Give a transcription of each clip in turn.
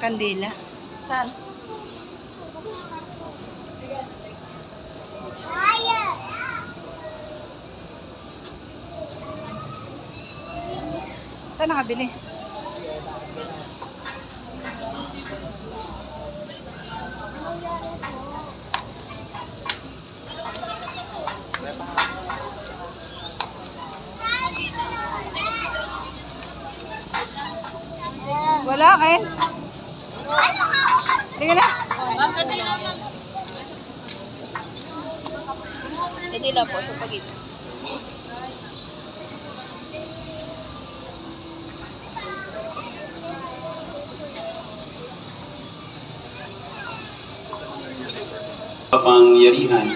kandila. Saan? Saan nakabili? Wala kain. Tingnan na. Hindi lang po sa pagito. Kapangyarihan.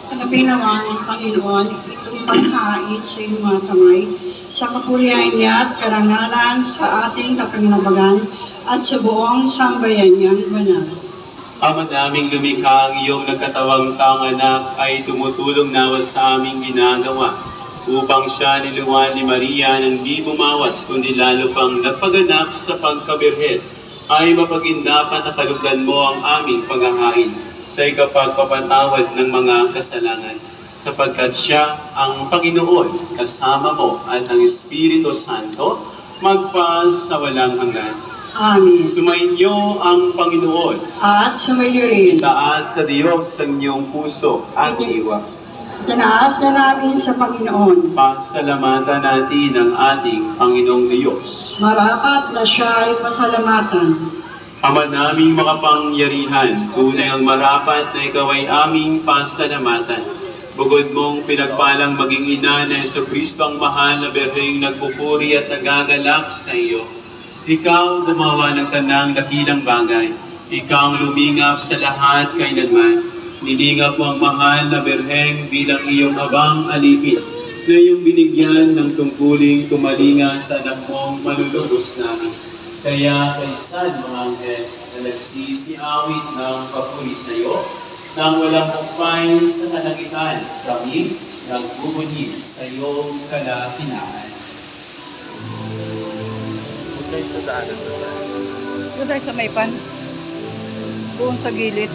Tanggapin naman ng Panginoon itong paghain sa iyong mga kamay sa kapurihan niya at karangalan sa ating kapanginabagan at sa buong sambayan niyang banal. Ama naming lumikha, ang iyong nagkatawang taong anak ay tumutulong nawa sa aming ginagawa upang siya niluwan ni Maria nang di bumawas kundi lalo pang napaganap sa pagkabirhen ay mapagindapan na kalugan mo ang aming paghahain sa ikapagpapatawad ng mga kasalanan, sapagkat siya ang Panginoon, kasama mo at ang Espiritu Santo, magpa sa walang hanggan. Amen. Sumainyo ang Panginoon. At sumayo rin. Itaas sa Diyos ang iyong puso at iwa. Tinaas na namin sa Panginoon. Pasalamatan natin ang ating Panginoong Diyos. Marapat na siya ay pasalamatan. Ama naming makapangyarihan, tunay ang marapat na ikaw ay aming pasalamatan. Bukod mong pinagpalang maging ina na Jesucristo ang mahal na berheng nagpupuri at nagagalak sa iyo. Ikaw gumawa ng tanang dakilang bagay. Ikaw ang lumingap sa lahat kailanman. Nilingap mo ang mahal na berheng bilang iyong abang alipin na iyong binigyan ng tungkuling tumalinga sa anak mong manulubos namin. Kaya kaysan mga anghel na nagsisiawit ng papuri sa iyo, nang walang humpay sa kalangitan, kami nagbubunyi sa iyong kalahinaan. Doon tayo sa Maypan. Doon sa gilid.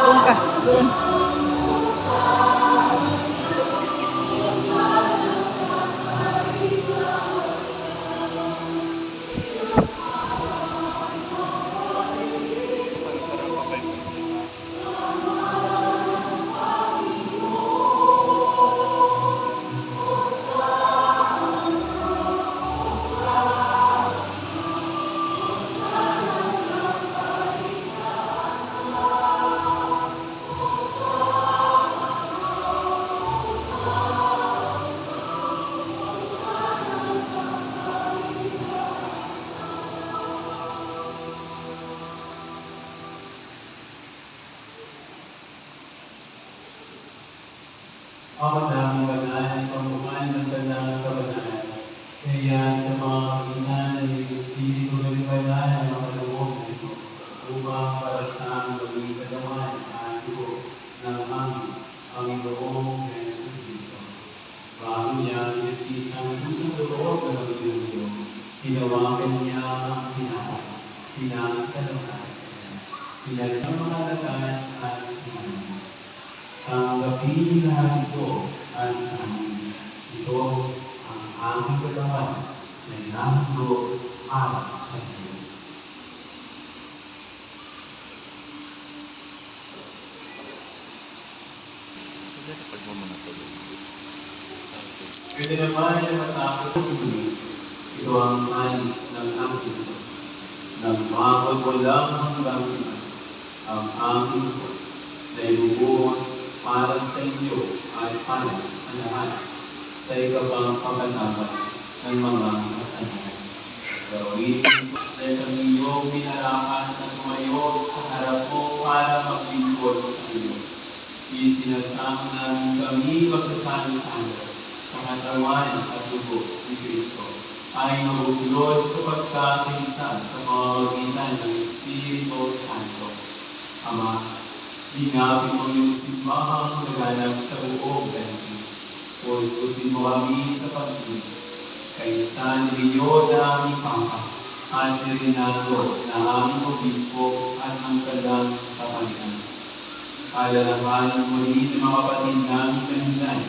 Doon ka. Doon. Ako naming banal, pamumuhan ng banal kabanalan. Kaya sa mga ina ng Espiritu ng banal ang makaloob na ito, upang para sa aming maging kalawan at dugo ng aming Panginoong Jesucristo. Bago niya isang pusang loob ng Panginoon, hinawakan niya ang tinapay, pinasalamatan niya, pinagmamahalagan at sinanay. Tanggapin lahat ito at amin. Ito ang aming katawan na nahulog para sa iyo. Pwede naman na matapos sa tuloy. Ito ang alis ng amin ito. Nang mawag-walang hanggang ilan ang aming ito na ibubuhos para sa inyo at para sa lahat sa ikapagpapatawad ng mga kasalanan. Gawin mo na kami iyong minarapat na tumayo sa harap mo para maglingkod sa iyo. Isinasama namin kami magsasalo-salo sa katawan at dugo ni Kristo ay mabuklod sa pagkakaisa sa pamamagitan ng Espiritu Santo. Ama, dinapin mo yung simbahang naganap sa buong daigdig. Pususin mo kami sa pag-ibig. Kay San Leo na aming Papa at Renato na aming Obispo at ang kanyang kapalitan. Alalahanin mo rin ang mga kapatid namin kanindan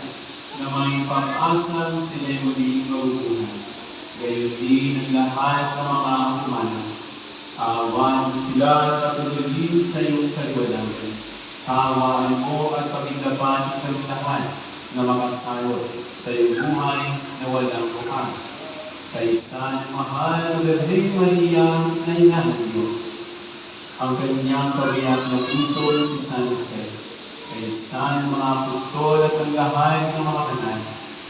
na may pag-asang sila muling mabubuhay. Gayon din ang lahat ng mga humana. Awan sila at patulogin sa iyong kaliwanagan. Hawaan mo at pagiglaban kami lahat na makasalo sa iyong buhay na walang bukas. Kay San Mahal na Birheng Maria na Ina ng Diyos, ang kanyang kabiyak na puso si San Jose, kay San mga apostol at ang lahat ng mga banal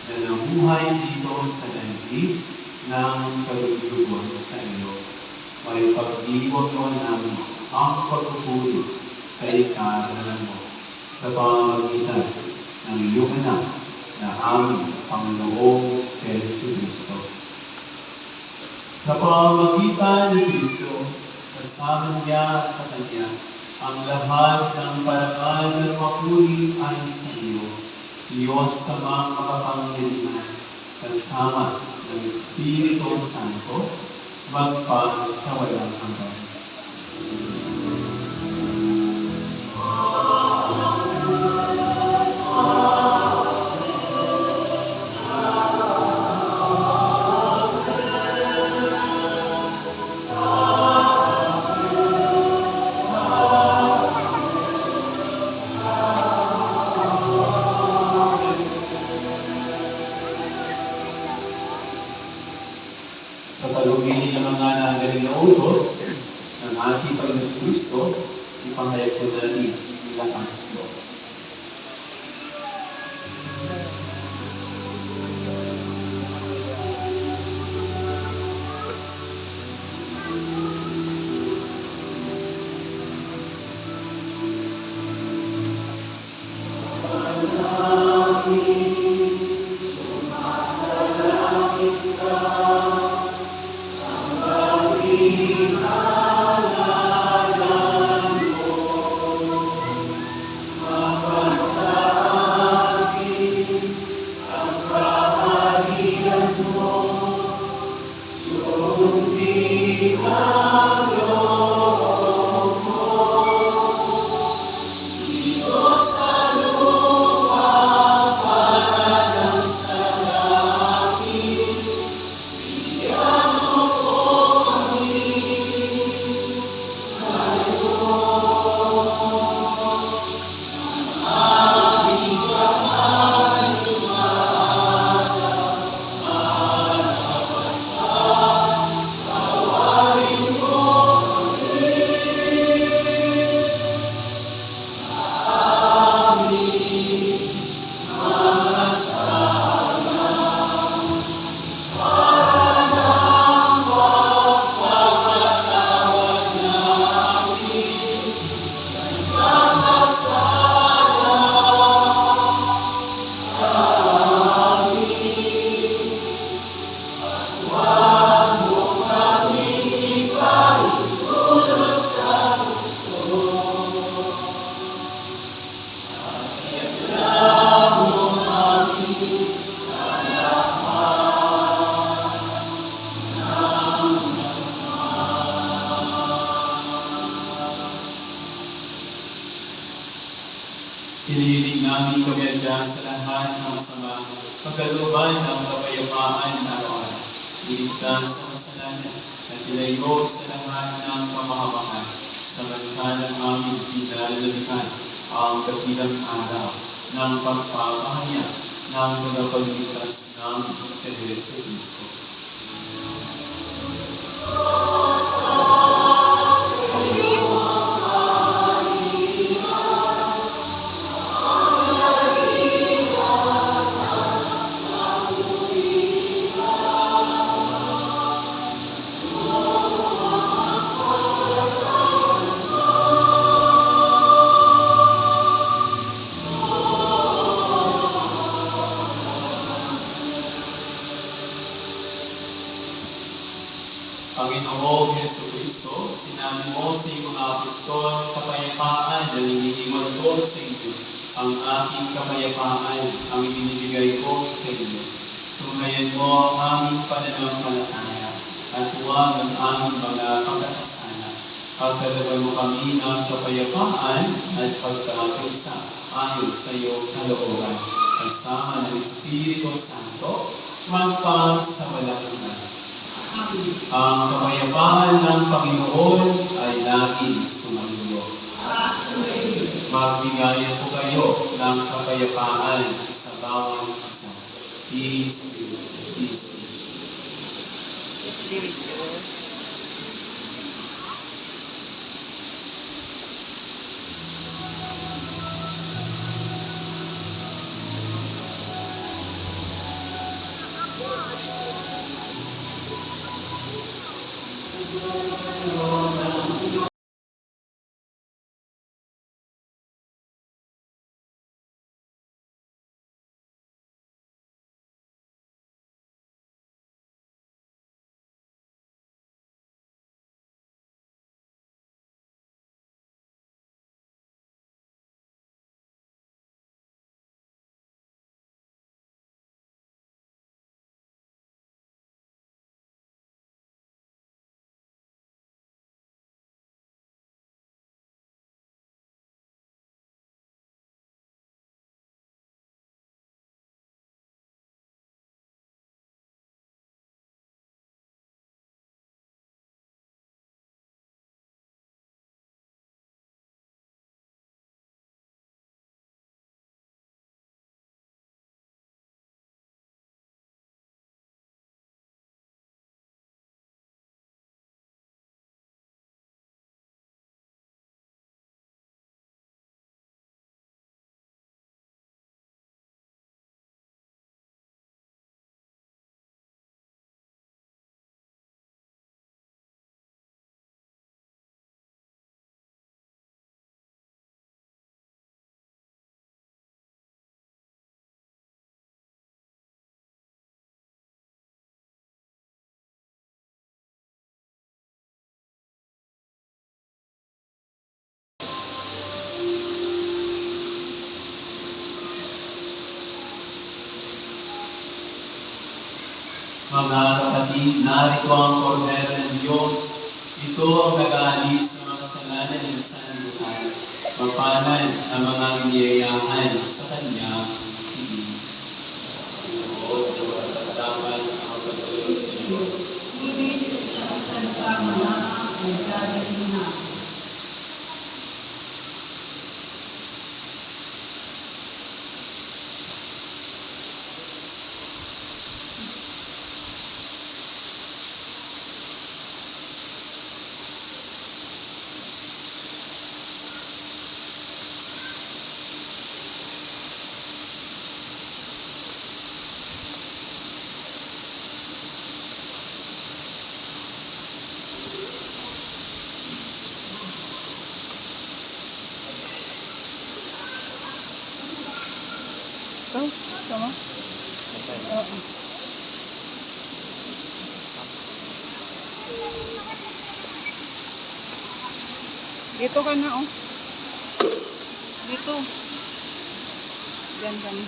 na namuhay dito sa daigdig ng kaluluwa sa iyo. May pag-iwag naman namin ang pagpupuli sa ikaralan mo sa pamamagitan ng iyong anak na aming Panginoong Jesucristo. Sa pamamagitan ni Kristo, kasama niya sa Kanya, ang lahat ng parangal ng mapuri ay sa iyo, Diyos sa mga makapangyarihan, kasama ng Espiritu Santo, magpa sa walang hanggan. Sa palugin ng mga nagaling na utos ng ating Panginoon Kristo, ipahayag ko natin ang lakas mo. Hinihiling namin kumedya sa lahat ng masama, pagkalooban ng kapayapaan araw-araw, iligtas sa kasalanan at ilayo sa lahat ng kamahamakan, samantalang aming pinalalabihan ang kabilang araw ng pagpapahayag ng tagapagligtas namin sa Jesucristo. Panginoong Jesucristo, sinabi mo sa iyong mga apostol, kapayapaan na nililiwan ko sa inyo. Ang aking kapayapaan ang ibinibigay ko sa inyo. Tunghayan mo ang aming pananampalataya at huwag ang aming mga pagkakasala. Pagkalagay mo kami ng kapayapaan at pagkakaisa ayon sa iyong kalooban. Kasama ng Espiritu Santo, magpasawala ka. Ang kapayapaan ng Panginoon ay laging sumalulo. Magbigayan po kayo ng kapayapaan sa bawat isa. Peace be with you. Mga kapatid, narito ang Kordero ng Diyos. Ito ang nag-aalis ng mga kasalanan ng sanlibutan. Mapanan ang mga iniyayahan sa Kanya. Lord, na matatataman ang pagpatuloy sa iyo. Ngunit sa isang salita na ay gagawin na. Ikaw? Sama? Oo. Dito ka na, oh. Dito. Diyan kami.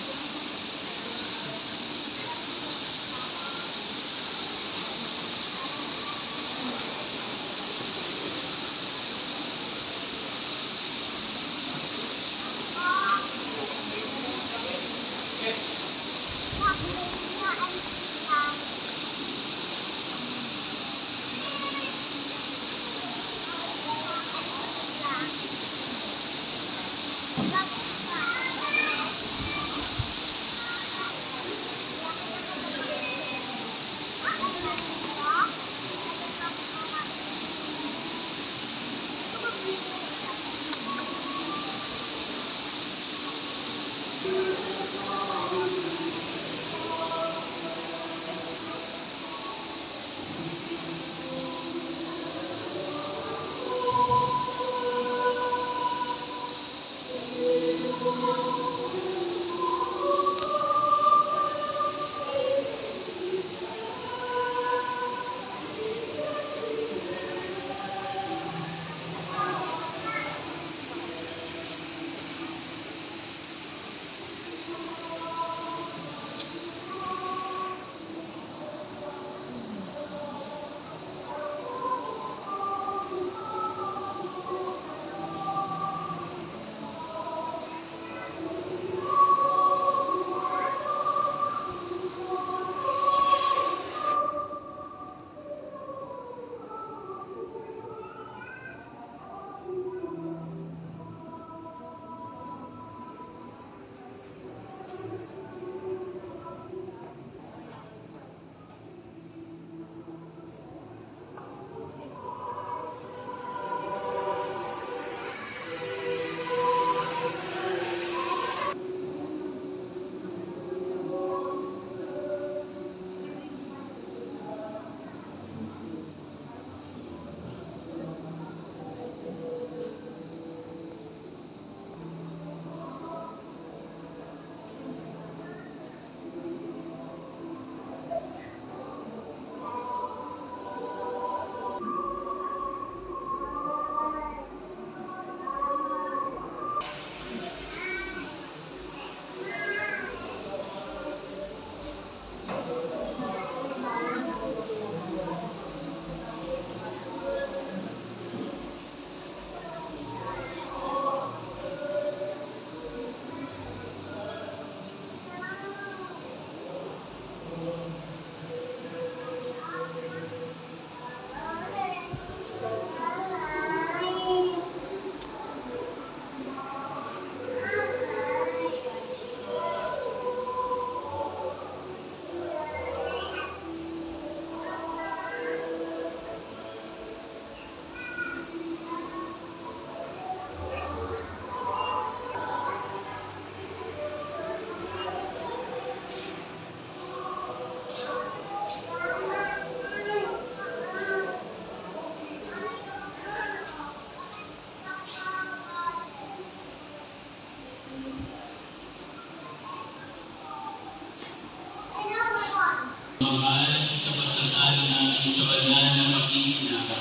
pagdadasal natin sa banal na pag-iinaga.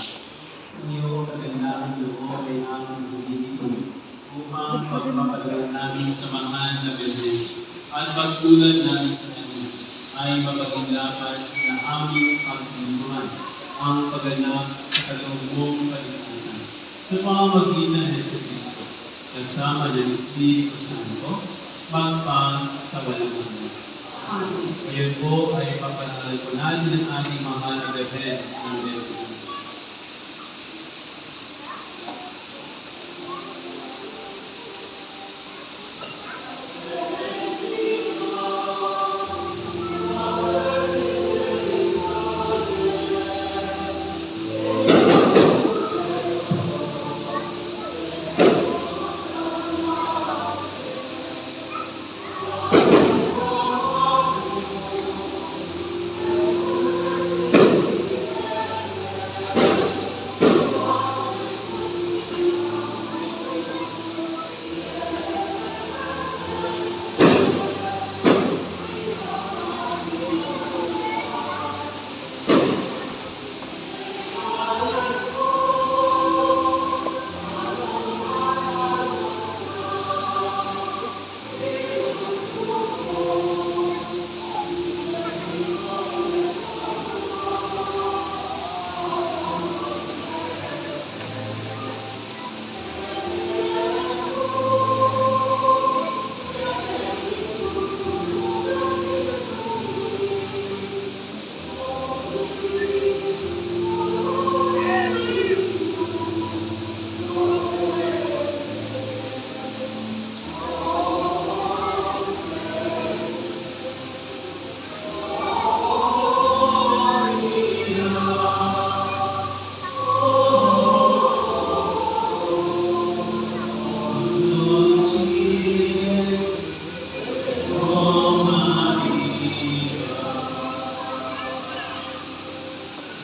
Iyo, kagandaan loob ay aming huminito upang magpapalagan namin sa mahal na Birhen at pagtulad namin sa Kanya ay mapaghindapan na aming pagtulungan ang pagganap sa kaloob mong kaligtasan sa pamamagitan ng Jesucristo kasama ng Espiritu Santo magpang sa walang hanggan. Ngayon po ay papanalal po natin ang ating mahal na Birhen ng Birhen.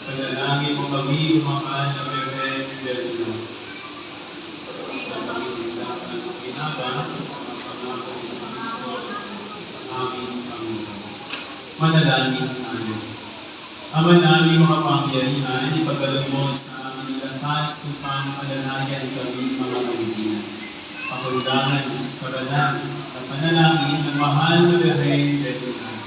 Panalangin mo kami, mahal na Birhen del Pilar. Napakitilakan ang ginabang sa mga pangako ni Kristo, aming Panginoon. Manalangin tayo. Ama namin makapangyarihan, ipagkaloob mo sa amin ang lakas upang alalayan kami mga Pilipinas. Pakundangan sa banal na panalangin ng mahal na Birhen del Pilar.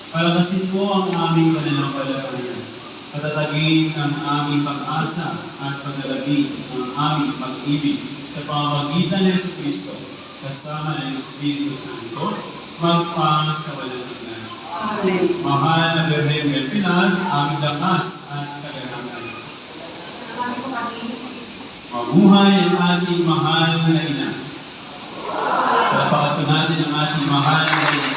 Palakasin mo ang aming pananampalataya. Patatagin ang aming pag-asa at paglalagin ang aming pag-ibig sa pamamagitan ng Jesucristo kasama ng Espiritu Santo magpang sa walang hanggan. Amen. Mahal na Birhen del Pilar, aming lakas at kaganapan. Mabuhay ang ating mahal na ina. Palapakan po natin ang ating mahal na ina.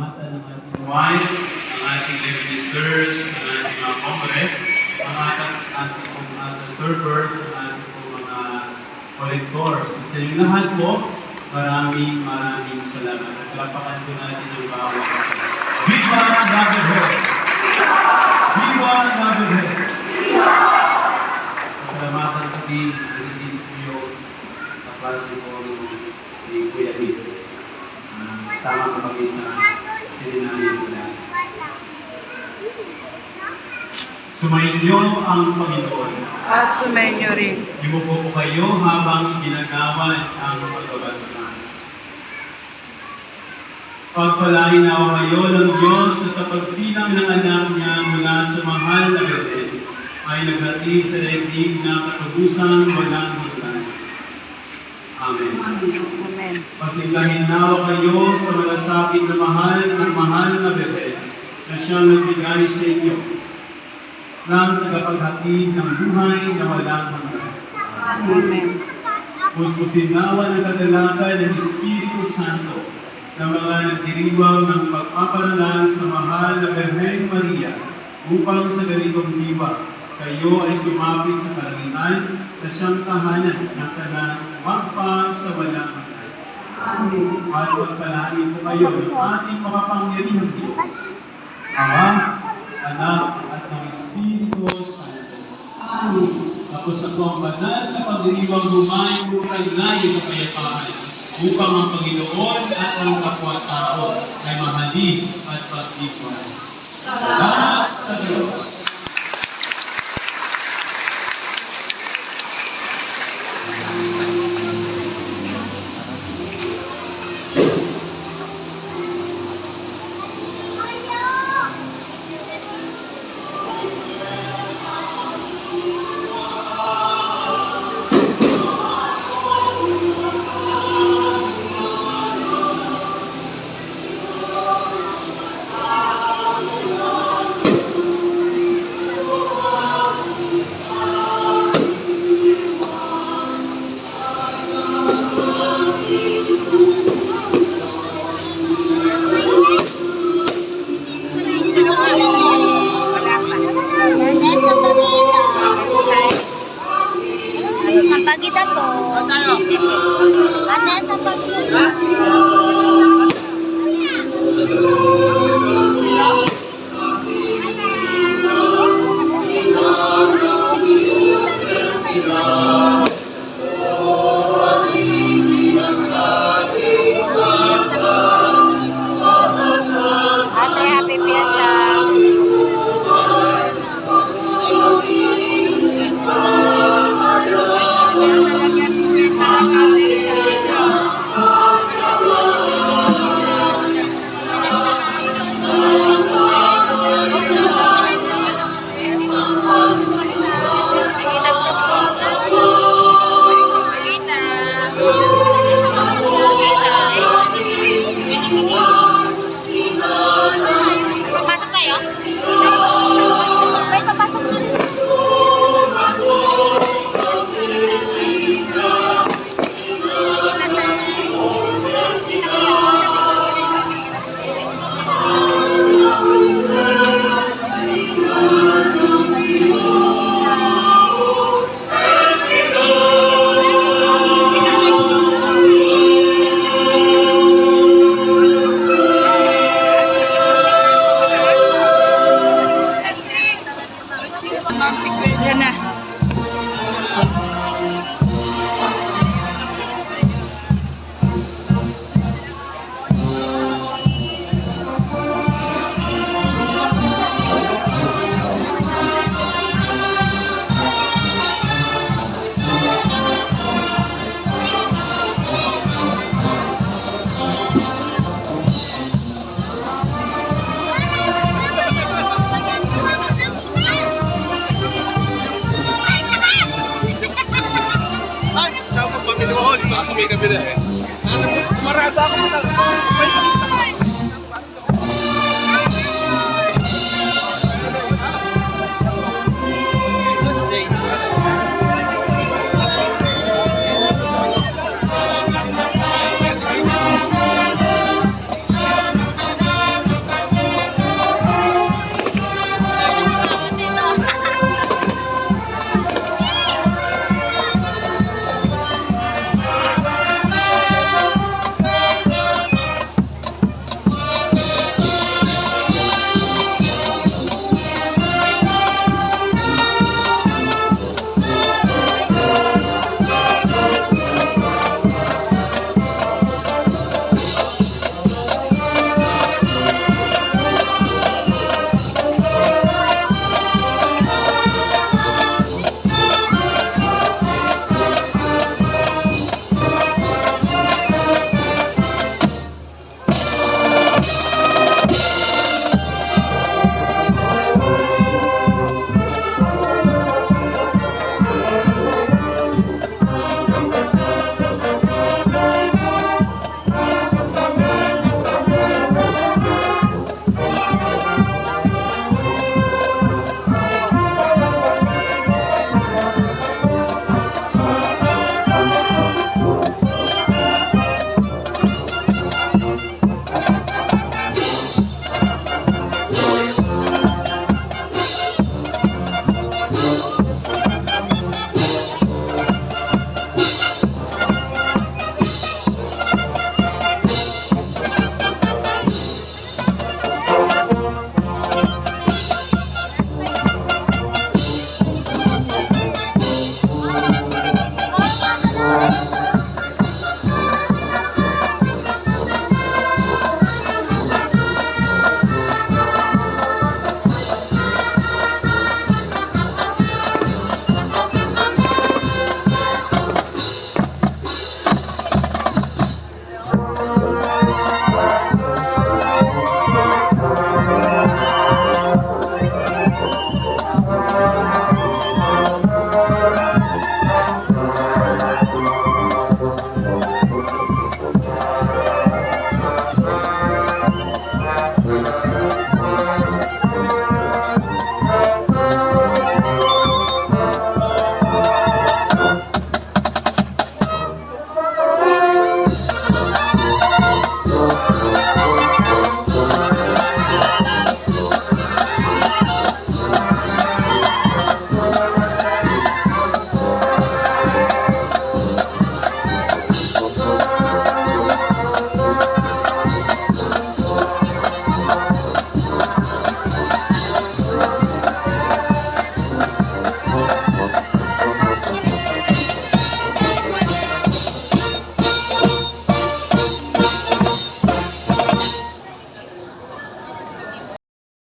Ang ating wife, ang ating ministers, ang ating mga kongre, ang ating mga servers, ang ating mga collectors. Sa inyo lahat po, maraming salamat. At lapakan po natin ang bawat isa. Viva la Birhen! Viva la Birhen! Pasalamatan ko din po yung kaklase ko ni Kuya Nito. Kasama ko kami sa seminaryo nila. Sumainyo ang Panginoon. At sumainyo rin. Yumuko po kayo habang ginagawa ang pagbabasmas. Pagpalain nawa kayo ng Diyos na sa pagsilang ng anak niya mula sa mahal na Birhen ay naghatid sa daigdig na katubusang walang hanggan. Amen. Amen. Pasiglahin nawa kayo sa malasakit na mahal na Birhen na siyang nagbigay sa inyo ng tagapaghatid ng buhay na walang hanggan. Amen. Puspusin nawa ng kadalakan ng Espiritu Santo na mga nagdiriwang ng pagpapalalan sa mahal na Birhen Maria upang sa ganitong diwa Kayo ay sumapit sa kalangitan na siyang tahanan ng magpasawalang hanggan. Amen. At pagpalain po kayo ng ating makapangyarihang Diyos, Ama, Anak, at ng Espiritu Santo. Amen. Tapos ako ang banal na pagdiriwang lumayo po kay layo ng kapayapaan upang ang Panginoon at ang kapwa-tao ay mahalin at pagdipuan. Salamat sa Diyos! Sa pagita po. Ate, sa pagita. Ate, happy fiesta. Papasok tayo? Wait, papasok na. Yan na. Ay, sama pag kinuha ko, di ba? May kabila eh. Marada ako.